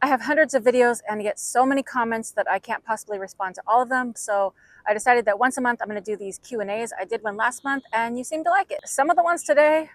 I have hundreds of videos and I get so many comments that I can't possibly respond to all of them. So I decided that once a month I'm going to do these Q&As. I did one last month and you seem to like it. Some of the ones today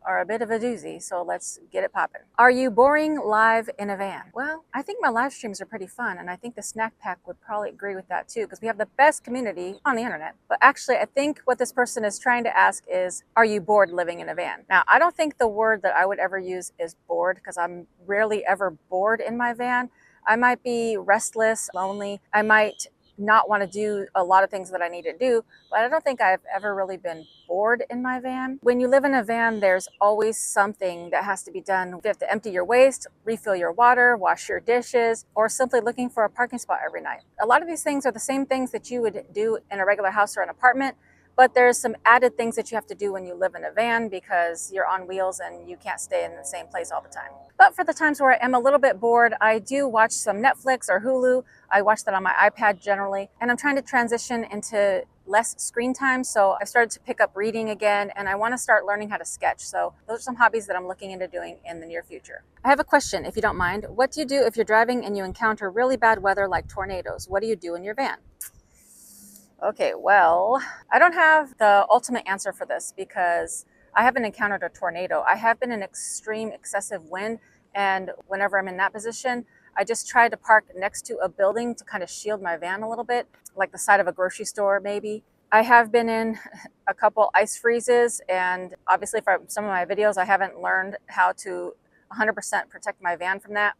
are a bit of a doozy, so let's get it popping. Are you boring live in a van? Well, I think my live streams are pretty fun, and I think the Snack Pack would probably agree with that too, because we have the best community on the internet. But actually, I think what this person is trying to ask is, are you bored living in a van? Now, I don't think the word that I would ever use is bored, because I'm rarely ever bored in my van. I might be restless, lonely. I might not want to do a lot of things that I need to do, but I don't think I've ever really been bored in my van. When you live in a van, there's always something that has to be done. You have to empty your waste, refill your water, wash your dishes, or simply looking for a parking spot every night. A lot of these things are the same things that you would do in a regular house or an apartment, but there's some added things that you have to do when you live in a van because you're on wheels and you can't stay in the same place all the time. But for the times where I am a little bit bored, I do watch some Netflix or Hulu. I watch that on my iPad generally, and I'm trying to transition into less screen time. So I started to pick up reading again, and I want to start learning how to sketch. So those are some hobbies that I'm looking into doing in the near future. I have a question, if you don't mind. What do you do if you're driving and you encounter really bad weather like tornadoes? What do you do in your van? Okay, well, I don't have the ultimate answer for this because I haven't encountered a tornado. I have been in extreme excessive wind, and whenever I'm in that position, I just try to park next to a building to kind of shield my van a little bit, like the side of a grocery store maybe. I have been in a couple ice freezes, and obviously for some of my videos, I haven't learned how to 100% protect my van from that.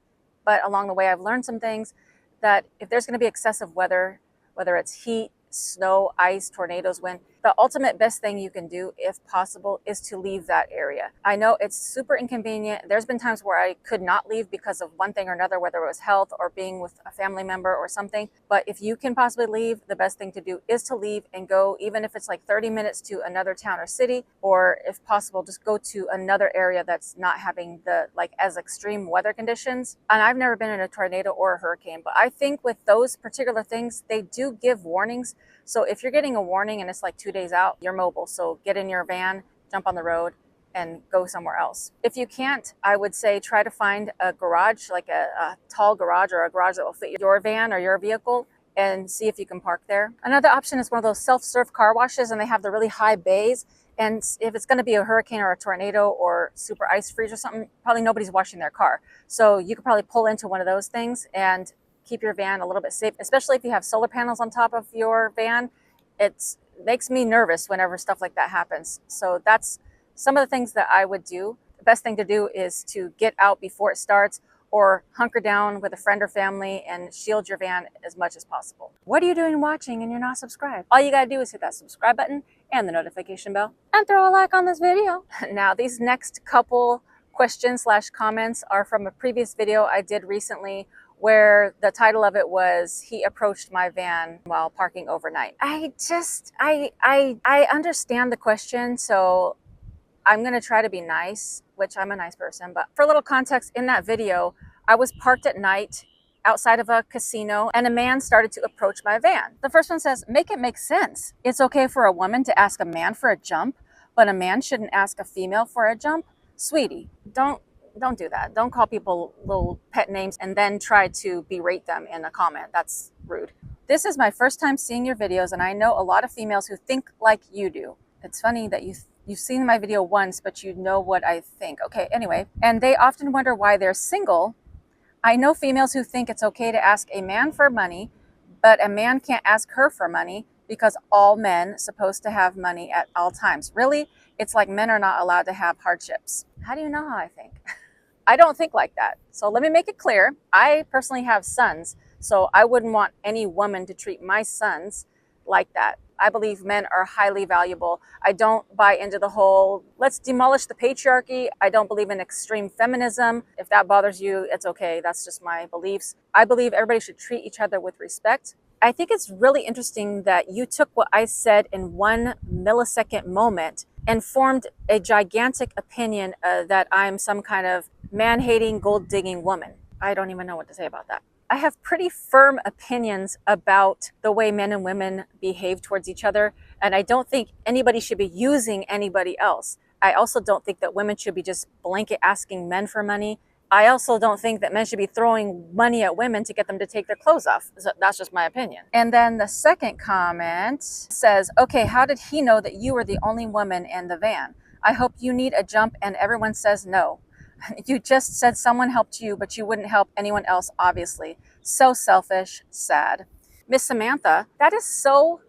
But along the way, I've learned some things that if there's going to be excessive weather, whether it's heat, snow, ice, tornadoes, wind, the ultimate best thing you can do, if possible, is to leave that area. I know it's super inconvenient. There's been times where I could not leave because of one thing or another, whether it was health or being with a family member or something. But if you can possibly leave, the best thing to do is to leave and go, even if it's like 30 minutes to another town or city, or if possible, just go to another area that's not having the as extreme weather conditions. And I've never been in a tornado or a hurricane, but I think with those particular things, they do give warnings. So if you're getting a warning and it's like 2 days out, you're mobile. So get in your van, jump on the road, and go somewhere else. If you can't, I would say try to find a garage, like a tall garage or a garage that will fit your van or your vehicle, and see if you can park there. Another option is one of those self-serve car washes, and they have the really high bays. And if it's going to be a hurricane or a tornado or super ice freeze or something, probably nobody's washing their car. So you could probably pull into one of those things and keep your van a little bit safe, especially if you have solar panels on top of your van. It makes me nervous whenever stuff like that happens. So that's some of the things that I would do. The best thing to do is to get out before it starts, or hunker down with a friend or family and shield your van as much as possible. What are you doing watching and you're not subscribed? All you gotta do is hit that subscribe button and the notification bell and throw a like on this video. Now, these next couple questions/comments are from a previous video I did recently, where the title of it was, "He approached my van while parking overnight." I understand the question, so I'm gonna try to be nice, which I'm a nice person. But for a little context, in that video, I was parked at night outside of a casino and a man started to approach my van. The first one says, make it make sense. It's okay for a woman to ask a man for a jump, but a man shouldn't ask a female for a jump. Sweetie, don't do that. Don't call people little pet names and then try to berate them in a comment. That's rude. This is my first time seeing your videos, and I know a lot of females who think like you do. It's funny that you've seen my video once, but you know what I think. Okay, anyway. And they often wonder why they're single. I know females who think it's okay to ask a man for money, but a man can't ask her for money because all men supposed to have money at all times. Really? It's like men are not allowed to have hardships. How do you know how I think? I don't think like that. So let me make it clear. I personally have sons, so I wouldn't want any woman to treat my sons like that. I believe men are highly valuable. I don't buy into the whole, let's demolish the patriarchy. I don't believe in extreme feminism. If that bothers you, it's okay. That's just my beliefs. I believe everybody should treat each other with respect. I think it's really interesting that you took what I said in 1 millisecond moment and formed a gigantic opinion that I'm some kind of man-hating, gold-digging woman. I don't even know what to say about that. I have pretty firm opinions about the way men and women behave towards each other, and I don't think anybody should be using anybody else. I also don't think that women should be just blanket asking men for money I also don't think that men should be throwing money at women to get them to take their clothes off. So that's just my opinion. And then the second comment says, okay, how did he know that you were the only woman in the van? I hope you need a jump and everyone says no. You just said someone helped you, but you wouldn't help anyone else, obviously. So selfish, sad. Miss Samantha, that is so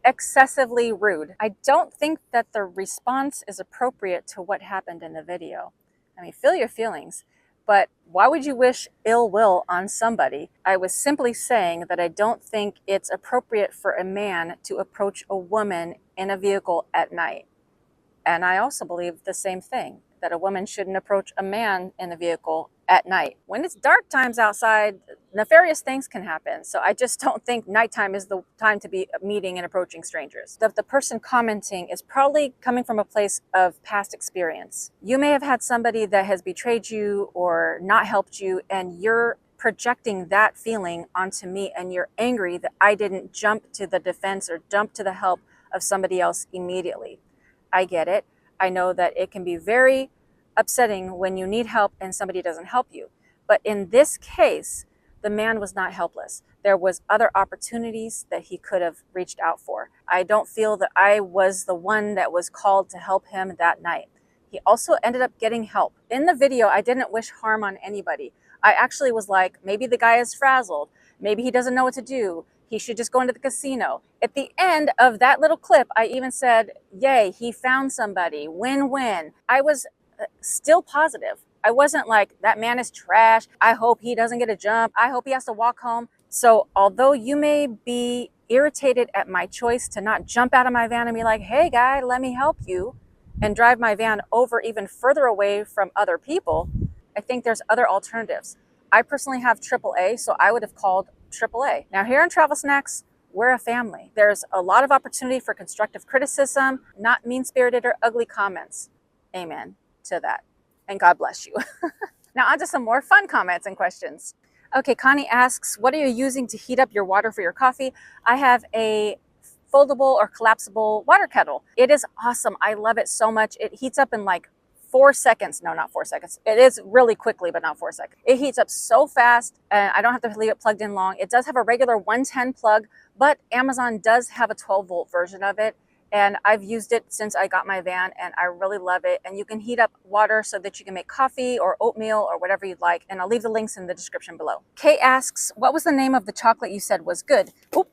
excessively rude. I don't think that the response is appropriate to what happened in the video. I mean, feel your feelings, but why would you wish ill will on somebody? I was simply saying that I don't think it's appropriate for a man to approach a woman in a vehicle at night. And I also believe the same thing, that a woman shouldn't approach a man in a vehicle at night. When it's dark times outside, nefarious things can happen. So I just don't think nighttime is the time to be meeting and approaching strangers. The person commenting is probably coming from a place of past experience. You may have had somebody that has betrayed you or not helped you, and you're projecting that feeling onto me, and you're angry that I didn't jump to the defense or jump to the help of somebody else immediately. I get it. I know that it can be very upsetting when you need help and somebody doesn't help you. But in this case, the man was not helpless. There was other opportunities that he could have reached out for. I don't feel that I was the one that was called to help him that night. He also ended up getting help. In the video, I didn't wish harm on anybody. I actually was like, maybe the guy is frazzled. Maybe he doesn't know what to do. He should just go into the casino. At the end of that little clip, I even said, yay, he found somebody, win-win. I was still positive. I wasn't like, that man is trash. I hope he doesn't get a jump. I hope he has to walk home. So although you may be irritated at my choice to not jump out of my van and be like, hey guy, let me help you, and drive my van over even further away from other people, I think there's other alternatives. I personally have AAA, so I would have called AAA. Now here in Travel Snacks, we're a family. There's a lot of opportunity for constructive criticism, not mean-spirited or ugly comments. Amen to that. And God bless you. Now on to some more fun comments and questions. Okay, Connie asks, what are you using to heat up your water for your coffee? I have a foldable or collapsible water kettle. It is awesome. I love it so much. It heats up in like 4 seconds. No, not 4 seconds. It is really quickly, but not 4 seconds. It heats up so fast and I don't have to leave it plugged in long. It does have a regular 110 plug, but Amazon does have a 12-volt version of it. And I've used it since I got my van and I really love it. And you can heat up water so that you can make coffee or oatmeal or whatever you'd like. And I'll leave the links in the description below. Kay asks, what was the name of the chocolate you said was good? Oop.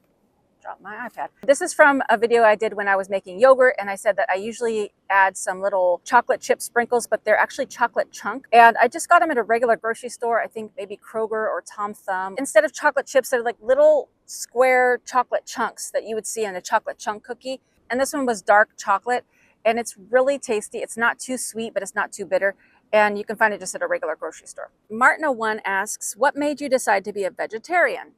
Dropped my iPad. This is from a video I did when I was making yogurt, and I said that I usually add some little chocolate chip sprinkles, but they're actually chocolate chunk. And I just got them at a regular grocery store, I think maybe Kroger or Tom Thumb. Instead of chocolate chips, they're like little square chocolate chunks that you would see in a chocolate chunk cookie. And this one was dark chocolate, and it's really tasty. It's not too sweet, but it's not too bitter. And you can find it just at a regular grocery store. Martina1 asks, what made you decide to be a vegetarian?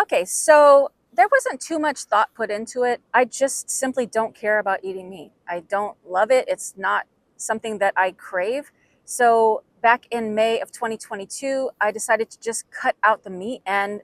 Okay, so there wasn't too much thought put into it. I just simply don't care about eating meat. I don't love it. It's not something that I crave. So back in May of 2022, I decided to just cut out the meat and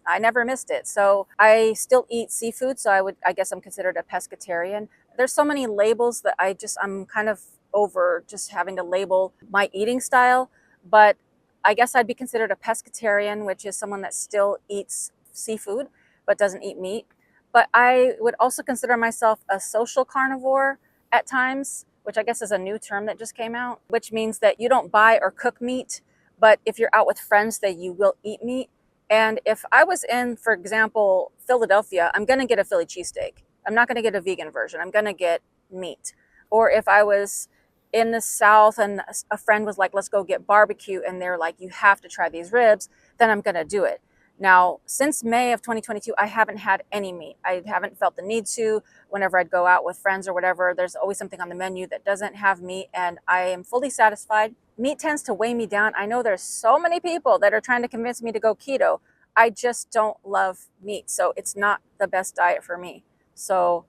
I never missed it. So I still eat seafood. So I guess I'm considered a pescatarian. There's so many labels that I'm kind of over just having to label my eating style. But I guess I'd be considered a pescatarian, which is someone that still eats seafood but doesn't eat meat. But I would also consider myself a social carnivore at times, which I guess is a new term that just came out, which means that you don't buy or cook meat, but if you're out with friends, that you will eat meat. And if I was in, for example, Philadelphia, I'm gonna get a Philly cheesesteak. I'm not gonna get a vegan version. I'm gonna get meat. Or if I was in the South and a friend was like, let's go get barbecue, and they're like, you have to try these ribs, then I'm gonna do it. Now, since May of 2022, I haven't had any meat. I haven't felt the need to. Whenever I'd go out with friends or whatever, there's always something on the menu that doesn't have meat, and I am fully satisfied. Meat tends to weigh me down. I know there's so many people that are trying to convince me to go keto. I just don't love meat, so it's not the best diet for me. So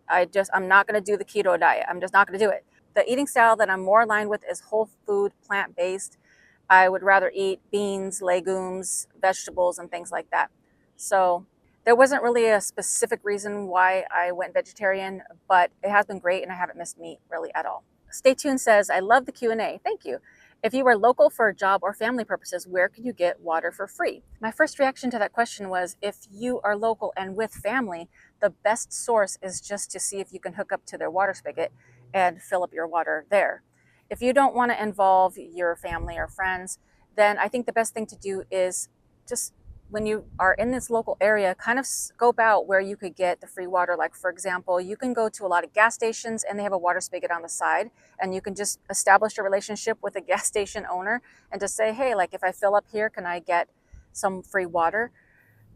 I'm not gonna do the keto diet. I'm just not gonna do it. The eating style that I'm more aligned with is whole food, plant-based. I would rather eat beans, legumes, vegetables, and things like that. So there wasn't really a specific reason why I went vegetarian, but it has been great and I haven't missed meat really at all. Stay Tuned says, I love the Q&A. Thank you. If you were local for job or family purposes, where could you get water for free? My first reaction to that question was, if you are local and with family, the best source is just to see if you can hook up to their water spigot and fill up your water there. If you don't want to involve your family or friends, then I think the best thing to do is just, when you are in this local area, kind of scope out where you could get the free water. Like, for example, you can go to a lot of gas stations and they have a water spigot on the side, and you can just establish a relationship with a gas station owner and just say, hey, like, if I fill up here, can I get some free water?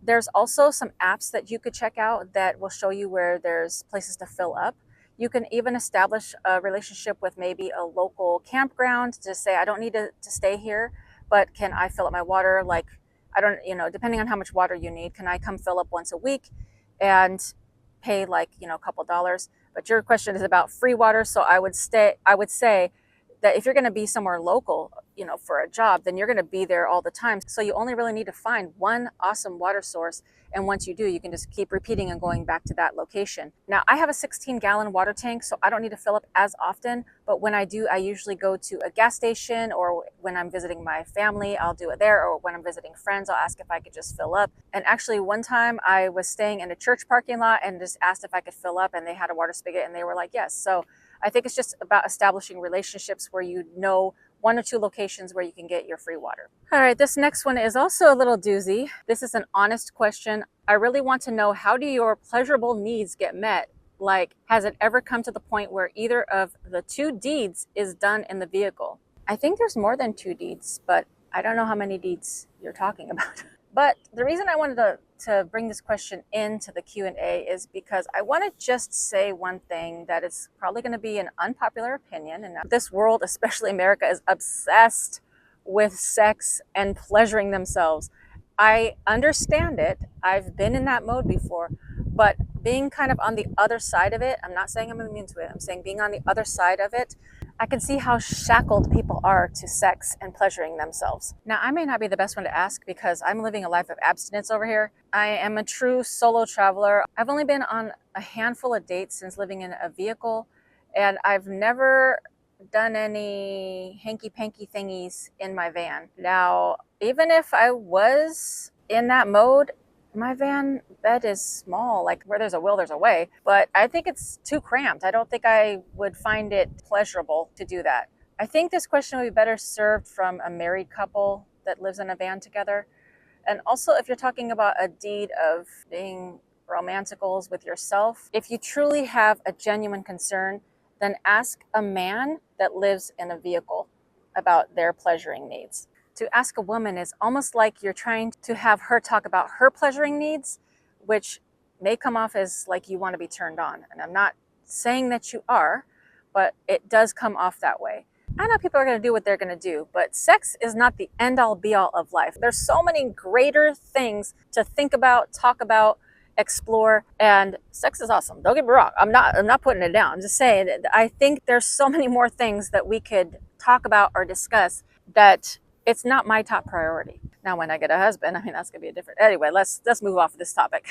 There's also some apps that you could check out that will show you where there's places to fill up. You can even establish a relationship with maybe a local campground to say, I don't need to stay here, but can I fill up my water? Like, I don't, depending on how much water you need, can I come fill up once a week and pay like, a couple dollars? But your question is about free water. So I would say that if you're going to be somewhere local, for a job, then you're going to be there all the time. So you only really need to find one awesome water source. And once you do, you can just keep repeating and going back to that location. Now, I have a 16-gallon water tank, so I don't need to fill up as often. But when I do, I usually go to a gas station, or when I'm visiting my family, I'll do it there. Or when I'm visiting friends, I'll ask if I could just fill up. And actually, one time I was staying in a church parking lot and just asked if I could fill up, and they had a water spigot and they were like, yes. So I think it's just about establishing relationships where one or two locations where you can get your free water. All right, this next one is also a little doozy. This is an honest question. I really want to know, how do your pleasurable needs get met? Like, has it ever come to the point where either of the two deeds is done in the vehicle? I think there's more than two deeds, but I don't know how many deeds you're talking about. But the reason I wanted to bring this question into the Q&A is because I want to just say one thing that is probably going to be an unpopular opinion. And this world, especially America, is obsessed with sex and pleasuring themselves. I understand it. I've been in that mode before, but being kind of on the other side of it, I'm not saying I'm immune to it. I'm saying being on the other side of it, I can see how shackled people are to sex and pleasuring themselves. Now, I may not be the best one to ask because I'm living a life of abstinence over here. I am a true solo traveler. I've only been on a handful of dates since living in a vehicle, and I've never done any hanky-panky thingies in my van. Now, even if I was in that mode, my van bed is small. Like, where there's a will, there's a way. But I think it's too cramped. I don't think I would find it pleasurable to do that. I think this question would be better served from a married couple that lives in a van together. And also, if you're talking about a deed of being romanticals with yourself, if you truly have a genuine concern, then ask a man that lives in a vehicle about their pleasuring needs. To ask a woman is almost like you're trying to have her talk about her pleasuring needs, which may come off as like you want to be turned on. And I'm not saying that you are, but it does come off that way. I know people are going to do what they're going to do, but sex is not the end-all be-all of life. There's so many greater things to think about, talk about, explore, and sex is awesome. Don't get me wrong. I'm not putting it down. I'm just saying that I think there's so many more things that we could talk about or discuss that it's not my top priority. Now, when I get a husband, that's gonna be a different. Anyway, let's move off of this topic.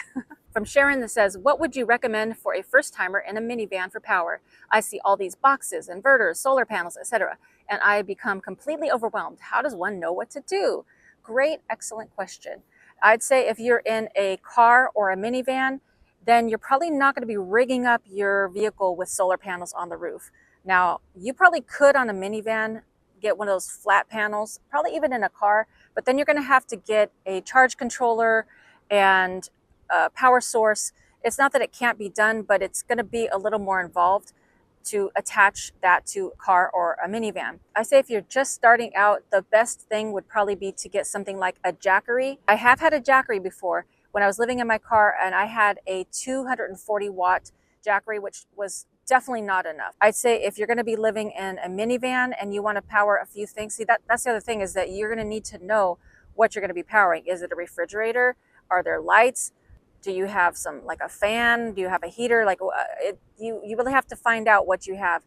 From Sharon that says, what would you recommend for a first timer in a minivan for power? I see all these boxes, inverters, solar panels, etc., and I become completely overwhelmed. How does one know what to do? Great, excellent question. I'd say if you're in a car or a minivan, then you're probably not going to be rigging up your vehicle with solar panels on the roof. Now, you probably could on a minivan get one of those flat panels, probably even in a car, but then you're going to have to get a charge controller and a power source. It's not that it can't be done, but it's going to be a little more involved to attach that to a car or a minivan. I say if you're just starting out, the best thing would probably be to get something like a jackery. I have had a jackery before when I was living in my car, and I had a 240 watt jackery, which was definitely not enough. I'd say if you're going to be living in a minivan and you want to power a few things, see, that's the other thing, is that you're going to need to know what you're going to be powering. Is it a refrigerator? Are there lights? Do you have like a fan? Do you have a heater? Like, you really have to find out what you have.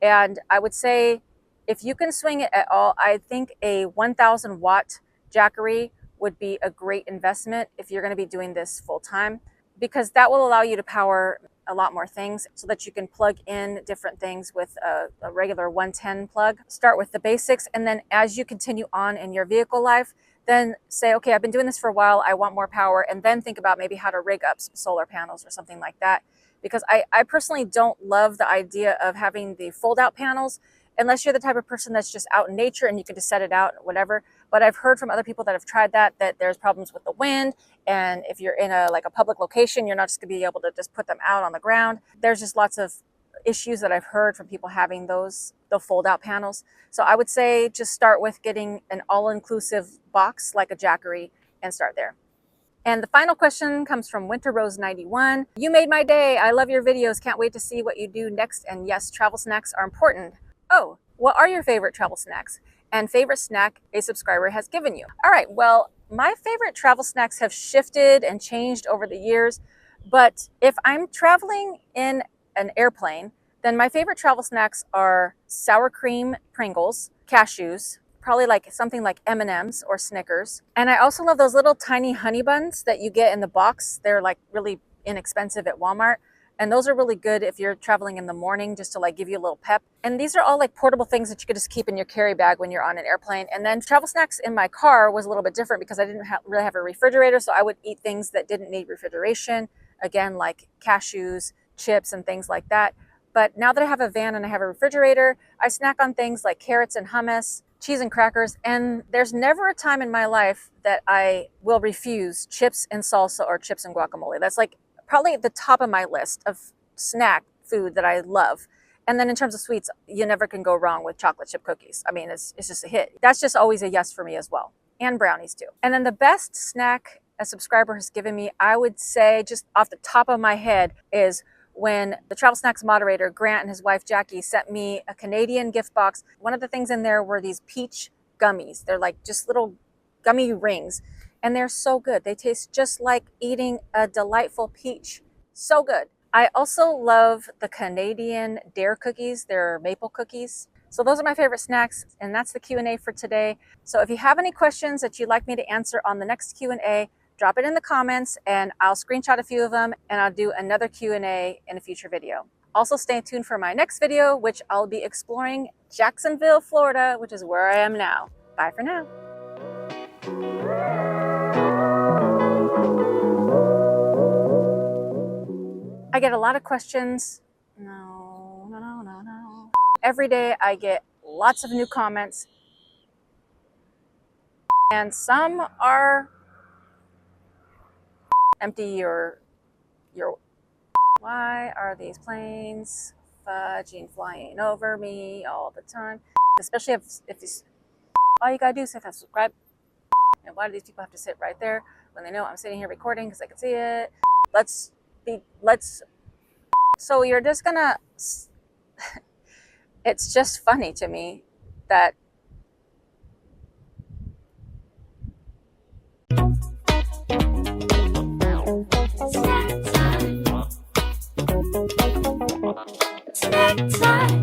And I would say if you can swing it at all, I think a 1,000 watt jackery would be a great investment if you're going to be doing this full time, because that will allow you to power a lot more things so that you can plug in different things with a regular 110 plug. Start with the basics, and then as you continue on in your vehicle life, then say, okay, I've been doing this for a while, I want more power, and then think about maybe how to rig up some solar panels or something like that. Because I personally don't love the idea of having the fold-out panels unless you're the type of person that's just out in nature and you can just set it out, whatever. But I've heard from other people that have tried that there's problems with the wind, and if you're in a public location, you're not just gonna be able to just put them out on the ground. There's just lots of issues that I've heard from people having the fold-out panels. So I would say just start with getting an all-inclusive box like a Jackery and start there. And the final question comes from Winter Rose 91. You made my day. I love your videos. Can't wait to see what you do next. And yes, travel snacks are important. Oh, what are your favorite travel snacks? And favorite snack a subscriber has given you? All right, well, my favorite travel snacks have shifted and changed over the years. But if I'm traveling in an airplane, then my favorite travel snacks are sour cream Pringles, cashews, probably like something like M&Ms or Snickers. And I also love those little tiny honey buns that you get in the box. They're like really inexpensive at Walmart. And those are really good if you're traveling in the morning, just to like give you a little pep. And these are all like portable things that you could just keep in your carry bag when you're on an airplane. And then travel snacks in my car was a little bit different because I didn't really have a refrigerator. So I would eat things that didn't need refrigeration. Again, like cashews, chips, and things like that. But now that I have a van and I have a refrigerator, I snack on things like carrots and hummus, cheese and crackers, and there's never a time in my life that I will refuse chips and salsa or chips and guacamole. That's like probably at the top of my list of snack food that I love. And then in terms of sweets, you never can go wrong with chocolate chip cookies. I mean, it's just a hit. That's just always a yes for me as well. And brownies too. And then the best snack a subscriber has given me, I would say just off the top of my head, is when the Travel Snacks moderator, Grant, and his wife, Jackie, sent me a Canadian gift box. One of the things in there were these peach gummies. They're like just little gummy rings, and they're so good. They taste just like eating a delightful peach. So good. I also love the Canadian Dare cookies. They're maple cookies. So those are my favorite snacks, and that's the Q&A for today. So if you have any questions that you'd like me to answer on the next Q&A, drop it in the comments and I'll screenshot a few of them and I'll do another Q&A in a future video. Also stay tuned for my next video, which I'll be exploring Jacksonville, Florida, which is where I am now. Bye for now. I get a lot of questions. No. Every day I get lots of new comments, and some are empty your why are these planes fudging flying over me all the time? Especially if these, all you gotta do is hit that subscribe. And why do these people have to sit right there when they know I'm sitting here recording because I can see it? So you're just gonna, it's just funny to me that Snack time.